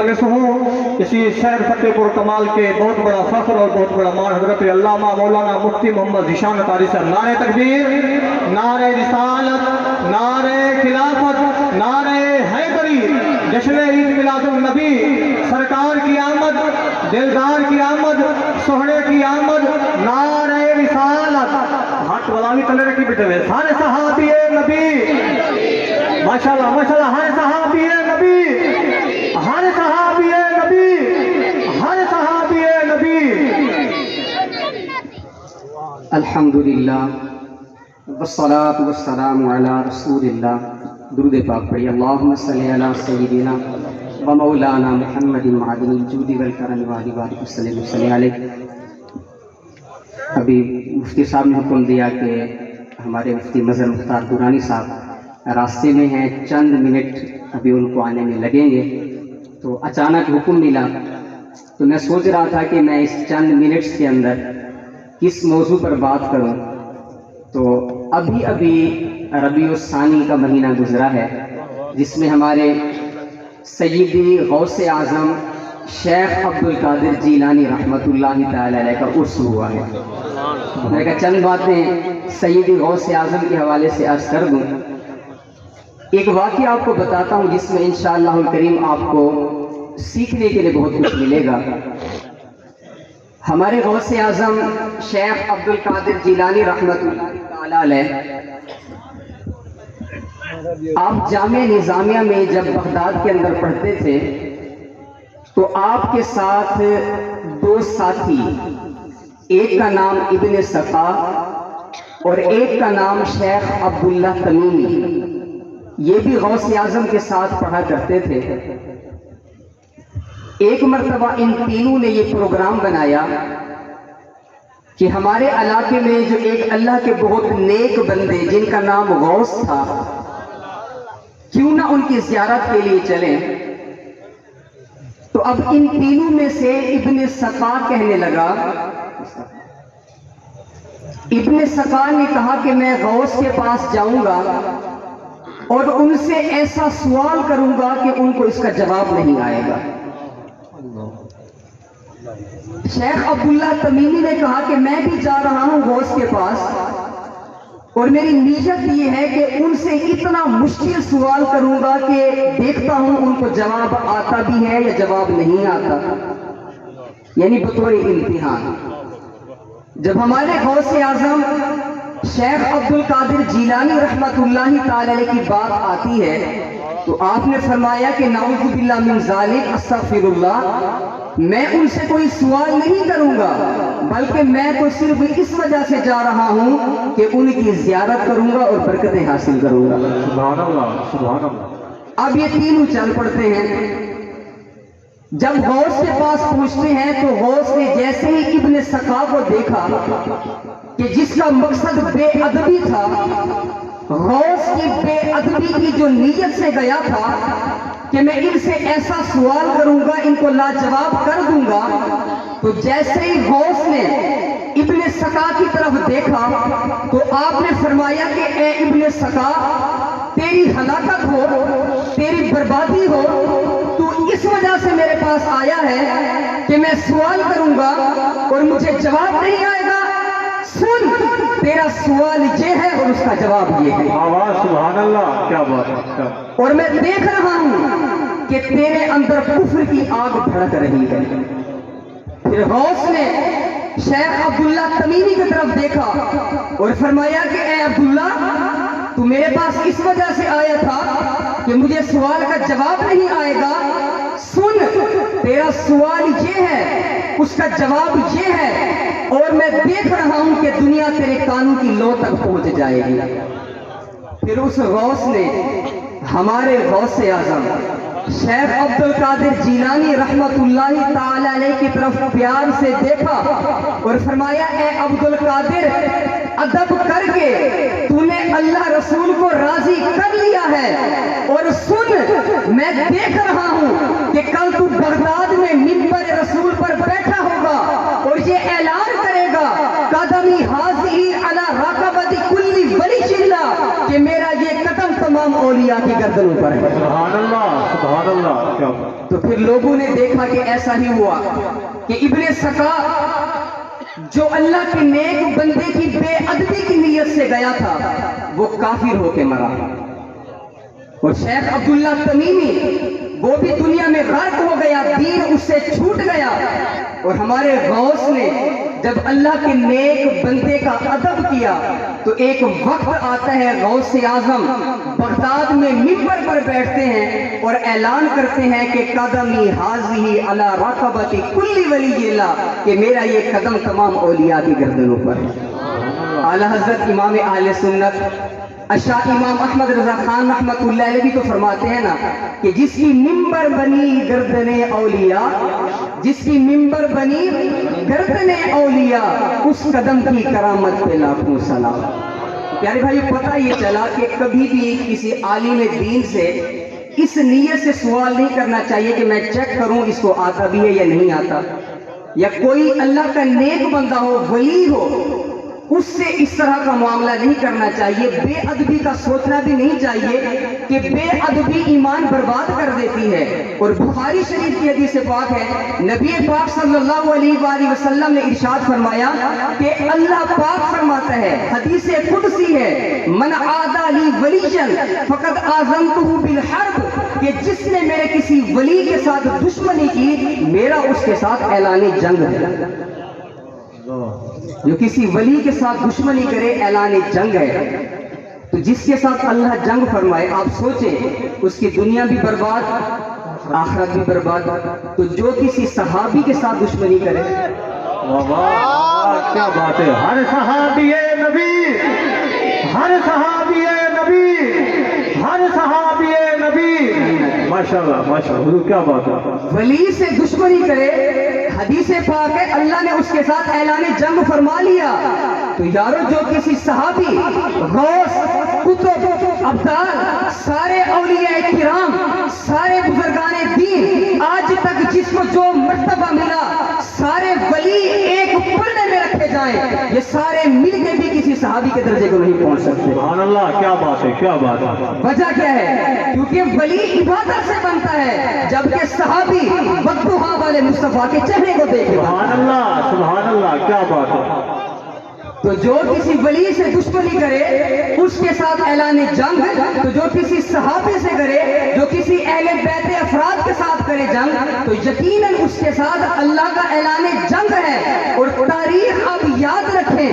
मुखलिस हूँ। इसी शहर फतेहपुर कमाल के बहुत बड़ा फख्र और बहुत बड़ा मान हजरत अल्लामा मौलाना मुफ्ती मोहम्मद ज़ीशान कारी साहब। नारे तकबीर, नारे रिसालत, नारे खिलाफत, नारे हैदरी, जश्न ईद मिलादुन नबी, सरकार की आमद, दिलदार की आमद, सोहरे की आमद, नारे रिसालत। हाथ वाला भी तले रखी बेटे हुए सारे सहाबी नबी, माशाल्लाह माशाल्लाह, हर सहाबी नबी, हर सहाबी नबी, हर सहाबी नबी। अल्हम्दुलिल्लाह वस्सलातु वस्सलामु अला रसूलिल्लाह। दुरूद पाक पढ़िए। अल्लाहुम्मा सल्लि अला सय्यिदिना व मौलाना मुहम्मदिन मादिनिल जूदि वल करम व आलि बारिक वसल्लम अलैहि। अभी मुफ्ती साहब ने हुक्म दिया कि हमारे मुफ्ती मज़हर मुख्तार दुरानी साहब रास्ते में हैं, चंद मिनट अभी उनको आने में लगेंगे। तो अचानक हुक्म मिला, तो मैं सोच रहा था कि मैं इस चंद मिनट्स के अंदर किस मौजू पर बात करूं। तो अभी अभी रबीउल सानी का महीना गुजरा है, जिसमें हमारे सय्यदी गौसे आज़म शेख अब्दुल कादिर जीलानी रहमतुल्लाहि ताला अलैह का उर्स हुआ है। मैं कहा चंद बातें सय्यदी गौसे आज़म के हवाले से अर्ज कर दूं। एक वाक़या आपको बताता हूँ जिसमें इंशाअल्लाहुल करीम आपको सीखने के लिए बहुत कुछ मिलेगा। हमारे गौसे आज़म शेख अब्दुल कादिर जीलानी रहमतुल्लाहि ताला अलैह, आप जामिया निज़ामिया में जब बगदाद के अंदर पढ़ते थे तो आपके साथ दो साथी, एक का नाम इब्न सफ़ा और एक का नाम शेख अब्दुल्ला तमीमी, ये भी गौसे आज़म के साथ पढ़ा करते थे। एक मर्तबा इन तीनों ने ये प्रोग्राम बनाया कि हमारे इलाके में जो एक अल्लाह के बहुत नेक बंदे जिनका नाम गौस था, क्यों ना उनकी ज़ियारत के लिए चलें। तो अब इन तीनों में से इब्न सफ़ा कहने लगा, इब्न सफ़ा ने कहा कि मैं गौस के पास जाऊंगा और उनसे ऐसा सवाल करूंगा कि उनको इसका जवाब नहीं आएगा। शेख अब्दुल्ला तमीमी ने कहा कि मैं भी जा रहा हूं गौस के पास और मेरी नीयत ये है कि उनसे इतना मुश्किल सवाल करूंगा कि देखता हूं उनको जवाब आता भी है या जवाब नहीं आता, यानी बतौर इम्तिहान। जब हमारे गौसे आज़म शेख अब्दुल कादिर जीलानी रहमतुल्लाहि ताला अलैह की बात आती है तो आपने फरमाया कि नाऊज़ु बिल्लाह मिन ज़ालिक, अस्तग़फिरुल्लाह, मैं उनसे कोई सवाल नहीं करूंगा, बल्कि मैं तो सिर्फ इस वजह से जा रहा हूं कि उनकी ज़ियारत करूंगा और बरकतें हासिल करूंगा। सुभान अल्लाह, सुभान अल्लाह। अब ये तीनों चल पड़ते हैं। जब गौस के पास पहुंचते हैं तो गौस ने जैसे ही इब्न सफ़ा को देखा कि जिसका मकसद बेअदबी था, गौस की बेअदबी की जो नीयत से गया था कि मैं इनसे ऐसा सवाल करूंगा, इनको लाजवाब कर दूंगा, तो जैसे ही गौस ने इब्न सफ़ा की तरफ देखा तो आपने फरमाया कि ए इब्न सफ़ा, तेरी हलाकत हो, तेरी बर्बादी हो, तू इस वजह से मेरे पास आया है कि मैं सवाल करूंगा और मुझे जवाब नहीं आएगा। सुन, तेरा सवाल ये है और उसका जवाब ये है। आवाज सुभान अल्लाह, क्या बात है। और मैं देख रहा हूं कि तेरे अंदर कुफ्र की आग भड़क रही है। फिर गौस ने शेख अब्दुल्ला तमीमी की तरफ देखा और फरमाया कि ए अब्दुल्ला, तू मेरे पास इस वजह से आया था कि मुझे सवाल का जवाब नहीं आएगा। सुन, तेरा सवाल ये है, उसका जवाब ये है, और मैं देख रहा हूं कि दुनिया तेरे कानों की लो तक पहुंच जाएगी। फिर उस गौस ने हमारे गौसे आज़म शेख अब्दुल कादिर जीलानी रहमतुल्लाहि ताला अलैह की तरफ प्यार से देखा और फरमाया, ए अब्दुल कादिर, अदब करके तूने अल्लाह रसूल को राजी कर लिया है। और सुन, मैं देख रहा हूं कि कल तू बगदाद में मिंबर रसूल पर बैठा होगा और ये ऐलान करेगा, कदमी हाज़िही अला रक़बति कुल्ली वली शिल्ला, कि मेरा ये कदम तमाम औलिया की गर्दनों पर है। सुभान अल्लाह, सुभान अल्लाह, क्या बात। تو پھر لوگوں نے دیکھا کہ ایسا ہی ہوا کہ ابن سکا جو اللہ کے نیک بندے کی بے ادبی کی نیت سے گیا تھا وہ کافر ہو کے مرا، اور شیخ عبداللہ تمیمی وہ بھی دنیا میں غرق ہو گیا، دین اس سے چھوٹ گیا۔ اور ہمارے غوث نے جب اللہ کے نیک بندے کا ادب کیا تو ایک وقت آتا ہے غوث اعظم بغداد میں منبر پر بیٹھتے ہیں اور اعلان کرتے ہیں کہ قدمی حاضی علی رقبتی کل ولی اللہ، کہ میرا یہ قدم تمام اولیاء کی گردنوں پر ہے۔ اعلیٰ حضرت امام اہل سنت اشاہ امام احمد رضا خان رحمۃ اللہ علیہ بھی تو فرماتے ہیں نا کہ جس کی منبر بنی گردن اولیاء، جس کی منبر بنی گردن اولیاء، اس قدم کی کرامت پہ لاکھوں سلام۔ پیارے بھائی پتہ یہ چلا کہ کبھی بھی کسی عالم دین سے اس نیت سے سوال نہیں کرنا چاہیے کہ میں چیک کروں اس کو آتا بھی ہے یا نہیں آتا، یا کوئی اللہ کا نیک بندہ ہو، ولی ہو، اس سے اس طرح کا معاملہ نہیں کرنا چاہیے۔ بے ادبی کا سوچنا بھی نہیں چاہیے کہ بے ادبی ایمان برباد کر دیتی ہے۔ اور بخاری شریف کی حدیث پاک ہے، نبی پاک صلی اللہ علیہ وآلہ وسلم نے ارشاد فرمایا کہ اللہ پاک فرماتا ہے، حدیث قدسی ہے، من عادی لی ولیًا فقد آذنتہ بالحرب، کہ جس نے میرے کسی ولی کے ساتھ دشمنی کی میرا اس کے ساتھ اعلان جنگ ہے۔ جو کسی ولی کے ساتھ دشمنی کرے اعلان جنگ ہے۔ تو جس کے ساتھ اللہ جنگ فرمائے، آپ سوچیں اس کی دنیا بھی برباد آخرت بھی برباد۔ تو جو کسی صحابی کے ساتھ دشمنی کرے، واہ واہ کیا بات ہے، ہر صحابی نبی، ہر صحابی نبی، ہر صحابی نبی، ماشاءاللہ ماشاءاللہ، حضور کیا بات ہے۔ ولی سے دشمنی کرے، حدیث پاک ہے اللہ نے اس کے ساتھ اعلان جنگ فرما لیا۔ تو یارو جو کسی صحابی، غوث، کتب، ابدال، سارے اولیاء کرام، سارے بزرگان دین آج تک جس کو جو مرتبہ ملا، سارے ولی ایک پلڑے میں رکھے جائیں، یہ سارے مل کے بھی کسی صحابی کے درجے کو نہیں پہنچ سکتے۔ سبحان اللہ، کیا بات ہے، کیا بات ہے۔ وجہ کیا ہے؟ کیونکہ ولی عبادت سے بنتا ہے، جبکہ صحابی والضحیٰ والے مصطفیٰ کے چہرے کو دیکھے۔ سبحان اللہ، سبحان اللہ، کیا بات ہے۔ تو جو کسی ولی سے دشمنی کرے اس کے ساتھ اعلان جنگ، تو جو کسی صحابی سے کرے، جو کسی اہل بیت افراد کے ساتھ کرے جنگ، تو یقیناً اس کے ساتھ اللہ کا اعلان جنگ ہے۔ اور تاریخ آپ یاد رکھیں،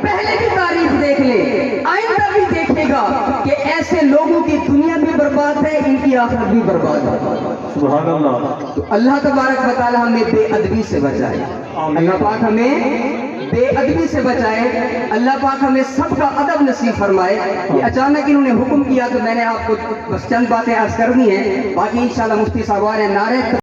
پہلے بھی تاریخ دیکھ لیں، آئندہ بھی دیکھے گا کہ ایسے لوگوں کی دنیا بھی برباد ہے، ان کی آخرت بھی برباد ہے۔ سبحان اللہ۔ تو اللہ تبارک و تعالی ہمیں بے ادبی سے بچائے، اللہ پاک ہمیں بے ادبی سے بچائے، اللہ پاک ہمیں سب کا ادب نصیب فرمائے۔ یہ اچانک انہوں نے حکم کیا تو میں نے آپ کو بس چند باتیں عرض کرنی ہیں، باقی انشاءاللہ مفتی صاحب آ رہے ہیں، نعرہ